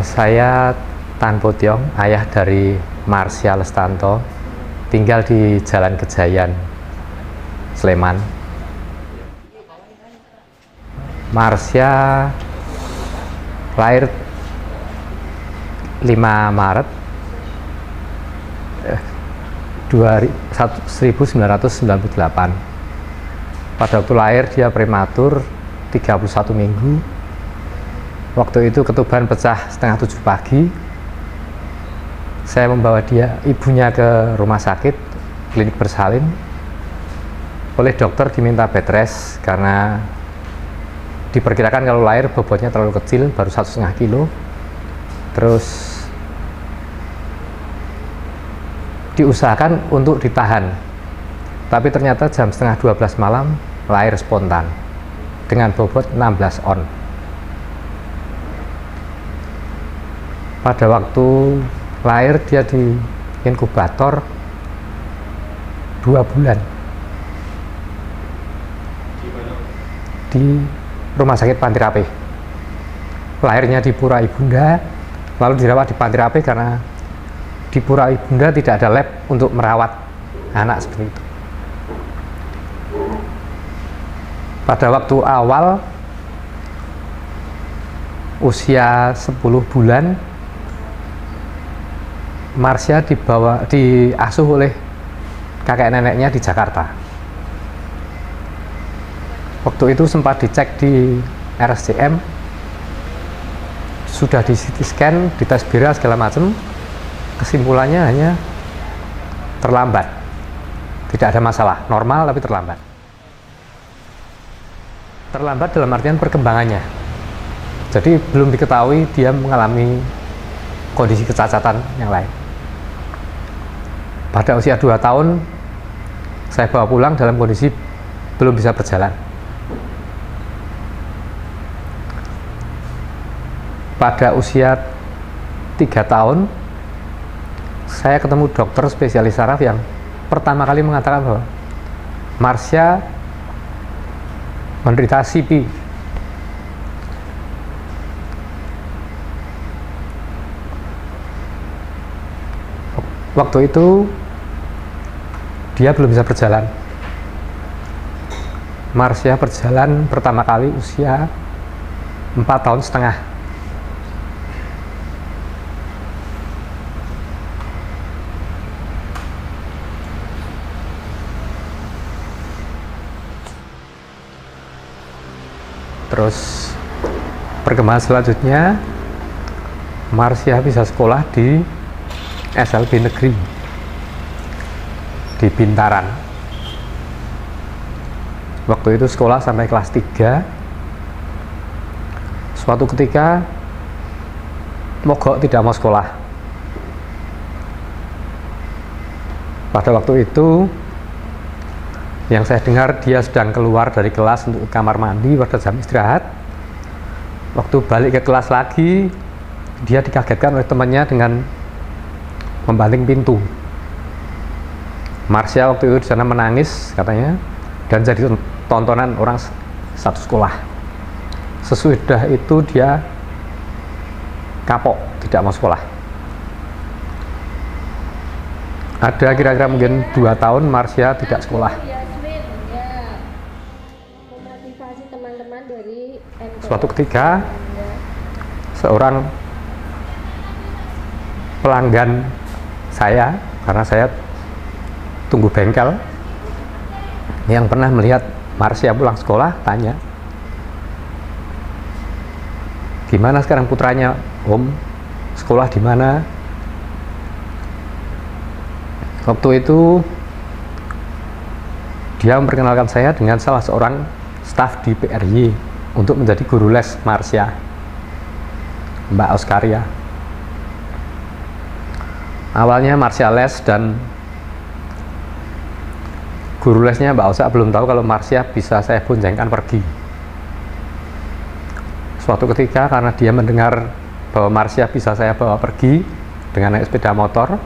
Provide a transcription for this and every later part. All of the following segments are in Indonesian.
Saya Tan Potiong, ayah dari Marsya Lestanto, tinggal di Jalan Gejayan, Sleman. Marsya lahir 5 Maret 1998. Pada waktu lahir dia prematur 31 minggu. Waktu itu ketuban pecah setengah 7 pagi. Saya membawa ibunya ke rumah sakit klinik bersalin. Oleh dokter diminta bed rest karena diperkirakan kalau lahir bobotnya terlalu kecil, baru 1,5 kilo. Terus diusahakan untuk ditahan, tapi ternyata jam setengah 12 malam lahir spontan dengan bobot 16 on. Pada waktu lahir dia di inkubator 2 bulan di rumah sakit Pantirape. Lahirnya di Pura Ibunda, lalu dirawat di Pantirape karena di Pura Ibunda tidak ada lab untuk merawat anak seperti itu. Pada waktu awal usia 10 bulan, Marsya diasuh oleh kakek neneknya di Jakarta. Waktu itu sempat dicek di RSCM, sudah di CT scan, di tes BIRA segala macam. Kesimpulannya hanya terlambat, tidak ada masalah, normal tapi terlambat. Terlambat dalam artian perkembangannya, jadi belum diketahui dia mengalami kondisi kecacatan yang lain. Pada usia 2 tahun saya bawa pulang dalam kondisi belum bisa berjalan. Pada usia 3 tahun saya ketemu dokter spesialis saraf yang pertama kali mengatakan bahwa Marsya menderita CP. Waktu itu dia belum bisa berjalan. Marsya berjalan pertama kali usia 4 tahun setengah. Terus perkembangan selanjutnya, Marsya bisa sekolah di SLB Negeri di Bintaran. Waktu itu sekolah sampai kelas 3. Suatu ketika mogok tidak mau sekolah. Pada waktu itu yang saya dengar dia sedang keluar dari kelas untuk kamar mandi pada jam istirahat. Waktu balik ke kelas lagi, dia dikagetkan oleh temannya dengan membanting pintu. Marsya waktu itu di sana menangis katanya, dan jadi tontonan orang satu sekolah. Sesudah itu dia kapok, tidak mau sekolah. Ada kira-kira mungkin 2 tahun Marsya tidak sekolah. Suatu ketika seorang pelanggan saya, karena saya tunggu bengkel, yang pernah melihat Marsya pulang sekolah tanya, gimana sekarang putranya Om, sekolah di mana? Waktu itu dia memperkenalkan saya dengan salah seorang staf di PRY untuk menjadi guru les Marsya, Mbak Oskaria. Awalnya Marsya les dan guru lesnya Mbak Osa belum tahu kalau Marsya bisa saya boncengkan pergi. Suatu ketika karena dia mendengar bahwa Marsya bisa saya bawa pergi dengan naik sepeda motor,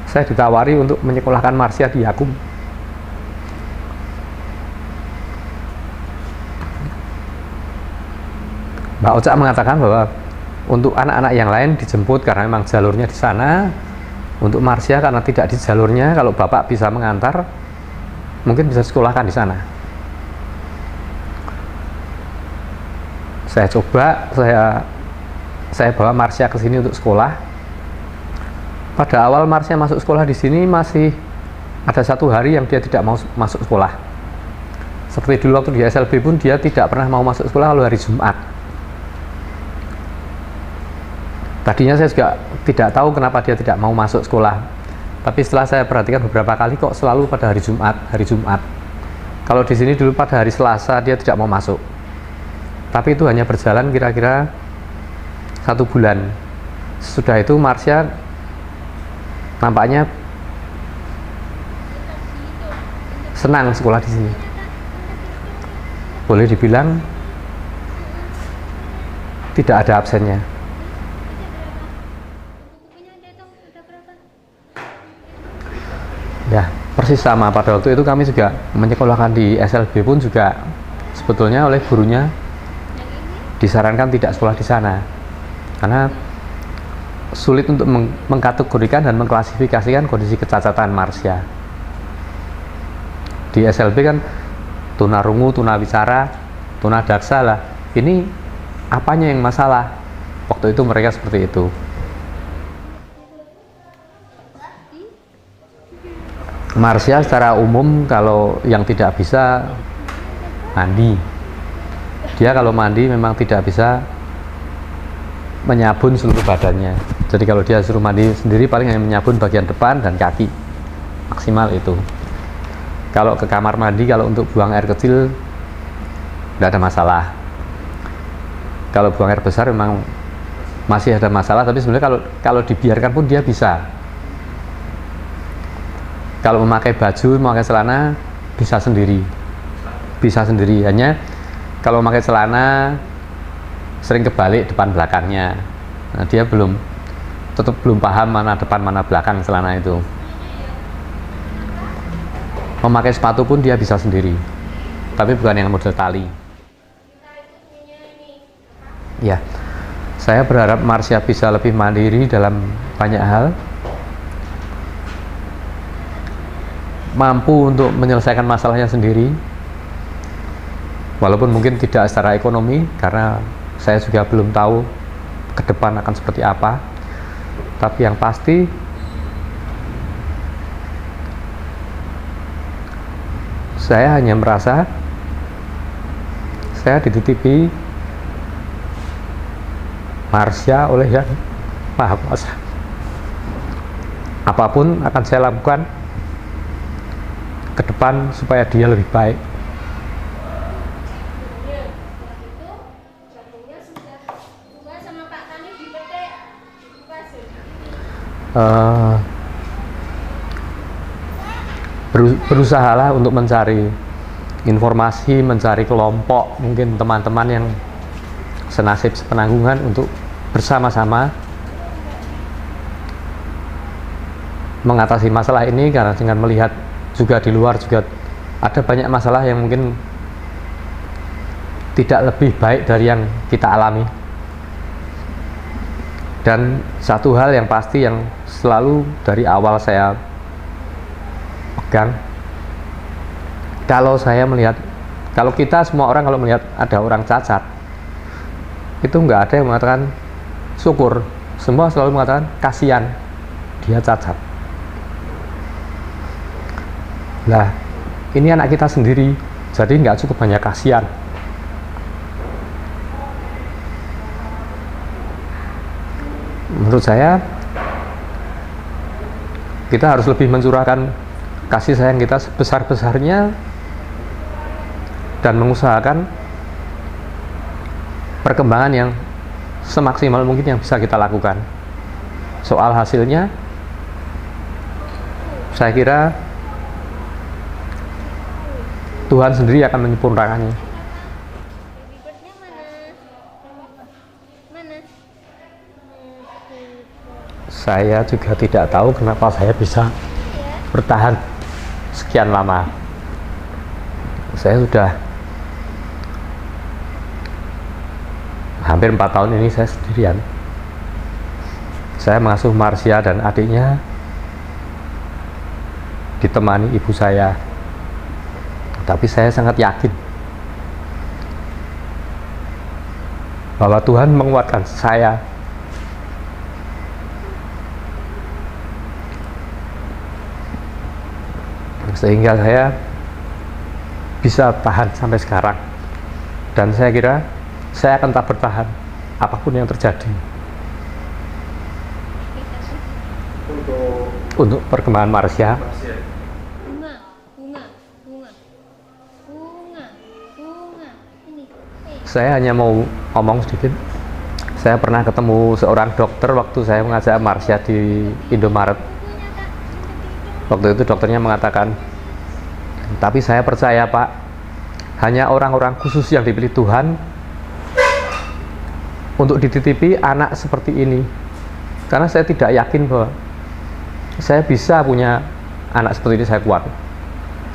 saya ditawari untuk menyekolahkan Marsya di Yakum. Mbak Oca mengatakan bahwa Untuk anak-anak yang lain dijemput karena memang jalurnya di sana. Untuk Marsha karena tidak di jalurnya, kalau bapak bisa mengantar, mungkin bisa sekolahkan di sana. Saya coba, saya bawa Marsha ke sini untuk sekolah. Pada awal Marsha masuk sekolah di sini masih ada 1 hari yang dia tidak mau masuk sekolah. Seperti dulu waktu di SLB pun dia tidak pernah mau masuk sekolah kalau hari Jumat. Tadinya saya juga tidak tahu kenapa dia tidak mau masuk sekolah. Tapi setelah saya perhatikan beberapa kali kok selalu pada hari Jumat. Kalau di sini dulu pada hari Selasa dia tidak mau masuk. Tapi itu hanya berjalan kira-kira 1 bulan. Sesudah itu Marsha nampaknya senang sekolah di sini. Boleh dibilang tidak ada absennya. Ya, persis sama. Pada waktu itu kami juga menyekolahkan di SLB pun juga sebetulnya oleh gurunya disarankan tidak sekolah di sana karena sulit untuk mengkategorikan dan mengklasifikasikan kondisi kecacatan Marsha. Di SLB kan tunarungu, tunawicara, tunadaksa lah. Ini apanya yang masalah? Waktu itu mereka seperti itu. Marsha secara umum kalau yang tidak bisa mandi, dia kalau mandi memang tidak bisa menyabun seluruh badannya. Jadi kalau dia suruh mandi sendiri paling hanya menyabun bagian depan dan kaki, maksimal itu. Kalau ke kamar mandi, kalau untuk buang air kecil tidak ada masalah. Kalau buang air besar memang masih ada masalah, tapi sebenarnya kalau dibiarkan pun dia bisa. Kalau memakai baju, memakai celana bisa sendiri. Hanya kalau memakai celana sering kebalik depan belakangnya. Nah, dia tetap belum paham mana depan mana belakang celana itu. Memakai sepatu pun dia bisa sendiri, tapi bukan yang model tali. Ya, saya berharap Marsha bisa lebih mandiri dalam banyak hal, mampu untuk menyelesaikan masalahnya sendiri, walaupun mungkin tidak secara ekonomi karena saya juga belum tahu ke depan akan seperti apa. Tapi yang pasti saya hanya merasa saya dititipi Marsha oleh Yang Maha Kuasa. Apapun akan saya lakukan ke depan supaya dia lebih baik. Berusahalah untuk mencari informasi, mencari kelompok, mungkin teman-teman yang senasib sepenanggungan untuk bersama-sama mengatasi masalah ini, karena dengan melihat juga di luar juga ada banyak masalah yang mungkin tidak lebih baik dari yang kita alami. Dan satu hal yang pasti yang selalu dari awal saya pegang, kalau kita semua orang kalau melihat ada orang cacat, itu nggak ada yang mengatakan syukur, semua selalu mengatakan kasihan dia cacat. Nah, ini anak kita sendiri, jadi nggak cukup hanya kasihan. Menurut saya, kita harus lebih mencurahkan kasih sayang kita sebesar-besarnya dan mengusahakan perkembangan yang semaksimal mungkin yang bisa kita lakukan. Soal hasilnya, saya kira Tuhan sendiri akan menyempurnakannya. Saya juga tidak tahu kenapa saya bisa bertahan sekian lama. Saya sudah hampir 4 tahun ini saya sendirian. Saya mengasuh Marsya dan adiknya ditemani ibu saya. Tapi saya sangat yakin bahwa Tuhan menguatkan saya sehingga saya bisa tahan sampai sekarang, dan saya kira saya akan tetap bertahan apapun yang terjadi untuk perkembangan Marsya. Saya hanya mau ngomong sedikit. Saya pernah ketemu seorang dokter waktu saya mengajak Marsya di Indomaret. Waktu itu dokternya mengatakan, tapi saya percaya Pak, hanya orang-orang khusus yang dipilih Tuhan untuk dititipi anak seperti ini. Karena saya tidak yakin bahwa saya bisa punya anak seperti ini, saya kuat.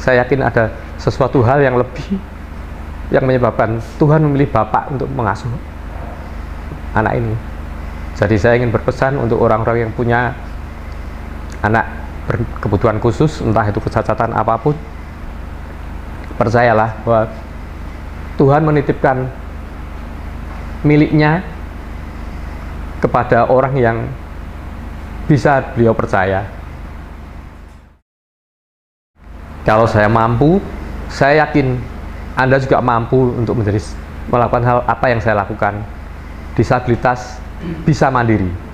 Saya yakin ada sesuatu hal yang lebih yang menyebabkan Tuhan memilih Bapak untuk mengasuh anak ini. Jadi saya ingin berpesan untuk orang-orang yang punya anak berkebutuhan khusus, entah itu kecacatan apapun, percayalah bahwa Tuhan menitipkan miliknya kepada orang yang bisa beliau percaya. Kalau saya mampu, saya yakin Anda juga mampu untuk melakukan hal apa yang saya lakukan. Disabilitas bisa mandiri.